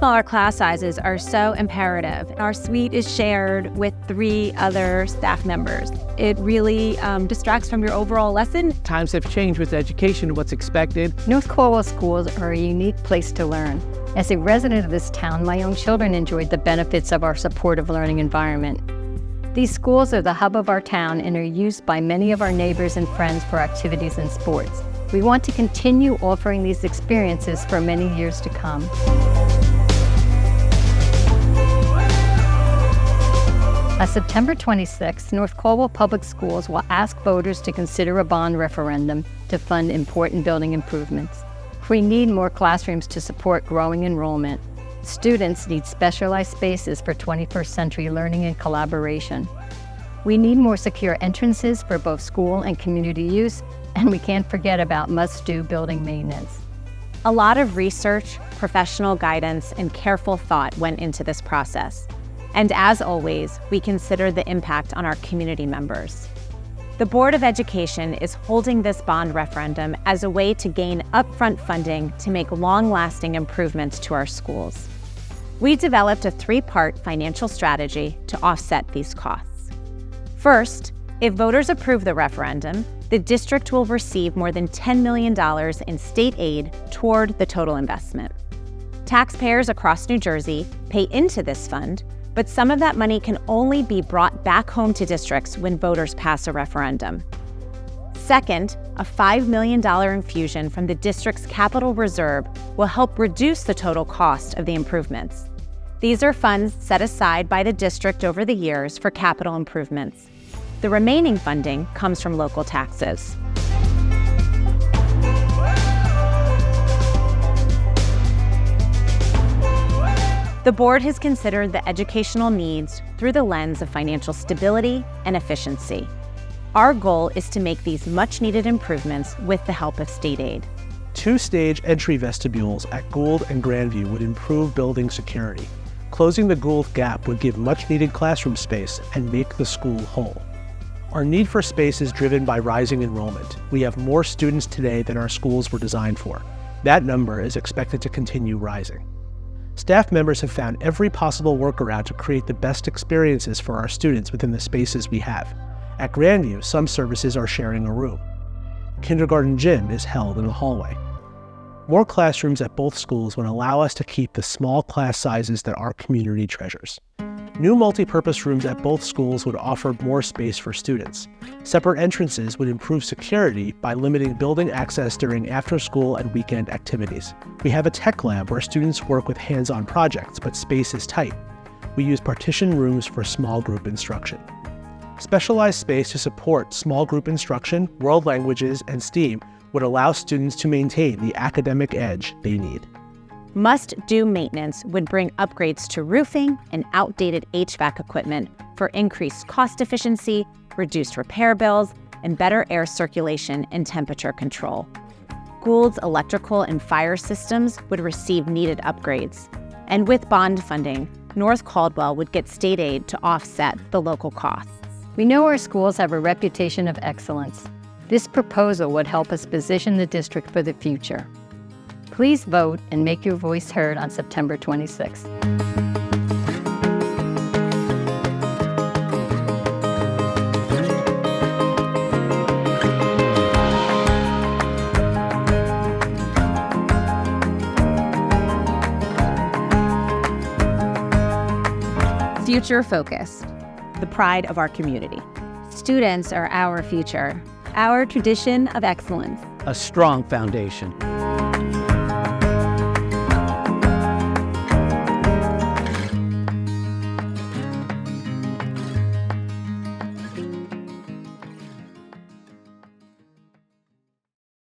smaller class sizes are so imperative. Our suite is shared with 3 other staff members. It really distracts from your overall lesson. Times have changed with education and what's expected. North Caldwell schools are a unique place to learn. As a resident of this town, my own children enjoyed the benefits of our supportive learning environment. These schools are the hub of our town and are used by many of our neighbors and friends for activities and sports. We want to continue offering these experiences for many years to come. On September 26th, North Caldwell Public Schools will ask voters to consider a bond referendum to fund important building improvements. We need more classrooms to support growing enrollment. Students need specialized spaces for 21st century learning and collaboration. We need more secure entrances for both school and community use, and we can't forget about must-do building maintenance. A lot of research, professional guidance, and careful thought went into this process. And as always, we consider the impact on our community members. The Board of Education is holding this bond referendum as a way to gain upfront funding to make long-lasting improvements to our schools. We developed a 3-part financial strategy to offset these costs. First, if voters approve the referendum, the district will receive more than $10 million in state aid toward the total investment. Taxpayers across New Jersey pay into this fund, but some of that money can only be brought back home to districts when voters pass a referendum. Second, a $5 million infusion from the district's capital reserve will help reduce the total cost of the improvements. These are funds set aside by the district over the years for capital improvements. The remaining funding comes from local taxes. The board has considered the educational needs through the lens of financial stability and efficiency. Our goal is to make these much-needed improvements with the help of state aid. 2-stage entry vestibules at Gould and Grandview would improve building security. Closing the Gould gap would give much-needed classroom space and make the school whole. Our need for space is driven by rising enrollment. We have more students today than our schools were designed for. That number is expected to continue rising. Staff members have found every possible workaround to create the best experiences for our students within the spaces we have. At Grandview, some services are sharing a room. Kindergarten gym is held in the hallway. More classrooms at both schools would allow us to keep the small class sizes that our community treasures. New multi-purpose rooms at both schools would offer more space for students. Separate entrances would improve security by limiting building access during after-school and weekend activities. We have a tech lab where students work with hands-on projects, but space is tight. We use partition rooms for small group instruction. Specialized space to support small group instruction, world languages, and STEAM would allow students to maintain the academic edge they need. Must-do maintenance would bring upgrades to roofing and outdated HVAC equipment for increased cost efficiency, reduced repair bills, and better air circulation and temperature control. Gould's electrical and fire systems would receive needed upgrades. And with bond funding, North Caldwell would get state aid to offset the local costs. We know our schools have a reputation of excellence. This proposal would help us position the district for the future. Please vote and make your voice heard on September 26th. Future focused, the pride of our community. Students are our future, our tradition of excellence. A strong foundation.